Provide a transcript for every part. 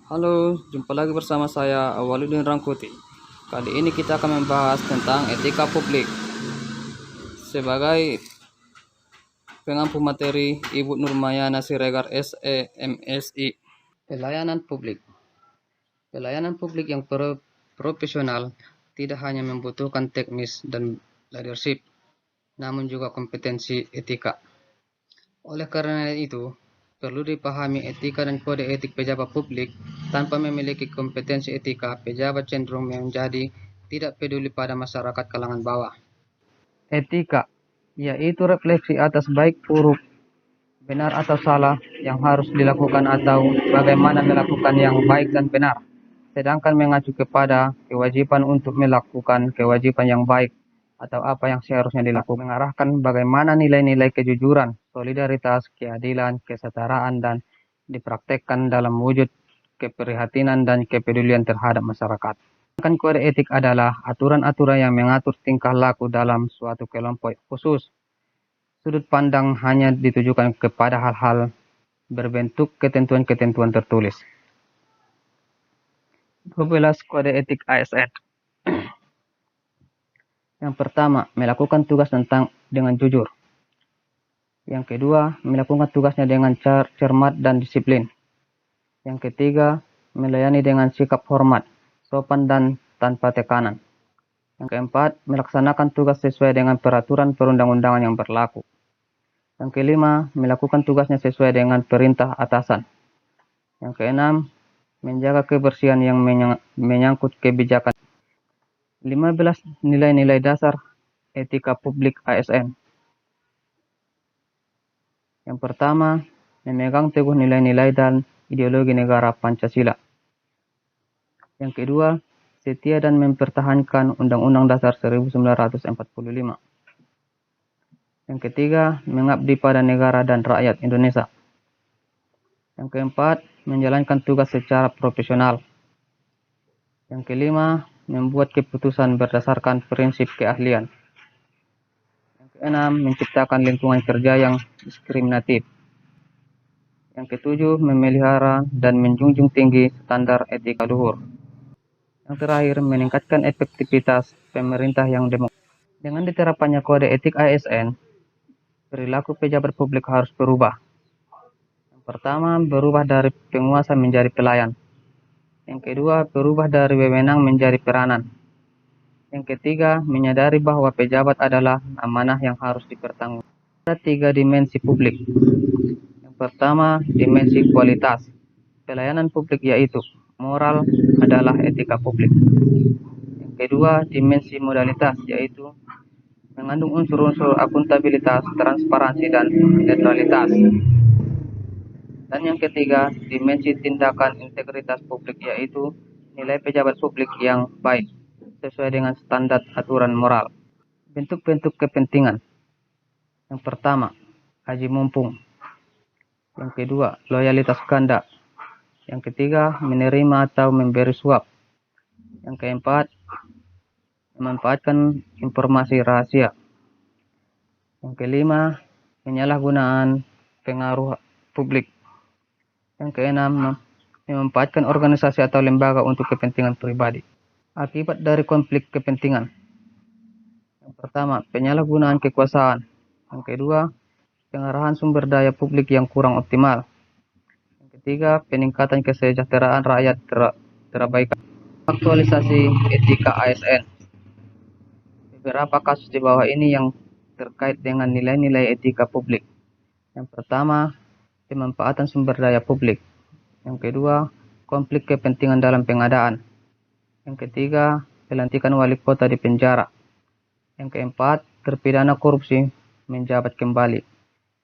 Halo, jumpa lagi bersama saya Awaludin Rangkuti. Kali ini kita akan membahas tentang etika publik. Sebagai pengampu materi, Ibu Nurmayana Siregar SE MSI. Pelayanan publik. Pelayanan publik yang profesional tidak hanya membutuhkan teknis dan leadership, namun juga kompetensi etika. Oleh karena itu, perlu dipahami etika dan kode etik pejabat publik. Tanpa memiliki kompetensi etika, pejabat cenderung menjadi tidak peduli pada masyarakat kalangan bawah. Etika yaitu refleksi atas baik buruk, benar atau salah yang harus dilakukan atau bagaimana melakukan yang baik dan benar. Sedangkan mengacu kepada kewajiban untuk melakukan kewajiban yang baik atau apa yang seharusnya dilakukan, mengarahkan bagaimana nilai-nilai kejujuran, solidaritas, keadilan, kesetaraan, dan dipraktekkan dalam wujud keprihatinan dan kepedulian terhadap masyarakat. Sedangkan kode etik adalah aturan-aturan yang mengatur tingkah laku dalam suatu kelompok khusus. Sudut pandang hanya ditujukan kepada hal-hal berbentuk ketentuan-ketentuan tertulis. 12 kode etik ASN. Yang pertama, melakukan tugas dengan jujur. Yang kedua, melakukan tugasnya dengan cermat dan disiplin. Yang ketiga, melayani dengan sikap hormat, sopan dan tanpa tekanan. Yang keempat, melaksanakan tugas sesuai dengan peraturan perundang-undangan yang berlaku. Yang kelima, melakukan tugasnya sesuai dengan perintah atasan. Yang keenam, menjaga kebersihan yang menyangkut kebijakan. 15 nilai-nilai dasar etika publik ASN. Yang pertama, memegang teguh nilai-nilai dan ideologi negara Pancasila. Yang kedua, setia dan mempertahankan Undang-Undang Dasar 1945. Yang ketiga, mengabdi pada negara dan rakyat Indonesia. Yang keempat, menjalankan tugas secara profesional. Yang kelima, membuat keputusan berdasarkan prinsip keahlian. Yang keenam, menciptakan lingkungan kerja yang diskriminatif. Yang ketujuh, memelihara dan menjunjung tinggi standar etika luhur. Yang terakhir, meningkatkan efektivitas pemerintah yang demokratis. Dengan diterapkannya kode etik ASN, perilaku pejabat publik harus berubah. Yang pertama, berubah dari penguasa menjadi pelayan. Yang kedua, berubah dari wewenang menjadi peranan. Yang ketiga, menyadari bahwa pejabat adalah amanah yang harus dipertanggungjawabkan. Ada 3 dimensi publik. Yang pertama, dimensi kualitas. Pelayanan publik yaitu moral adalah etika publik. Yang kedua, dimensi modalitas yaitu mengandung unsur-unsur akuntabilitas, transparansi, dan netralitas. Dan yang ketiga, dimensi tindakan integritas publik yaitu nilai pejabat publik yang baik sesuai dengan standar aturan moral. Bentuk-bentuk kepentingan. Yang pertama, haji mumpung. Yang kedua, loyalitas ganda. Yang ketiga, menerima atau memberi suap. Yang keempat, memanfaatkan informasi rahasia. Yang kelima, penyalahgunaan pengaruh publik. Yang keenam, memanfaatkan organisasi atau lembaga untuk kepentingan pribadi. Akibat dari konflik kepentingan. Yang pertama, penyalahgunaan kekuasaan. Yang kedua, pengarahan sumber daya publik yang kurang optimal. Yang ketiga, peningkatan kesejahteraan rakyat terabaikan. Aktualisasi etika ASN. Beberapa kasus di bawah ini yang terkait dengan nilai-nilai etika publik. Yang pertama, pemanfaatan sumber daya publik. Yang kedua, konflik kepentingan dalam pengadaan. Yang ketiga, pelantikan wali kota di penjara. Yang keempat, terpidana korupsi menjabat kembali.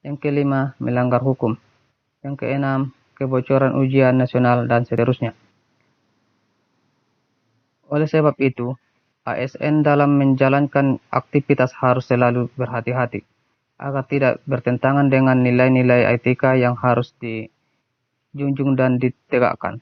Yang kelima, melanggar hukum. Yang keenam, kebocoran ujian nasional dan seterusnya. Oleh sebab itu, ASN dalam menjalankan aktivitas harus selalu berhati-hati agar tidak bertentangan dengan nilai-nilai etika yang harus dijunjung dan ditegakkan.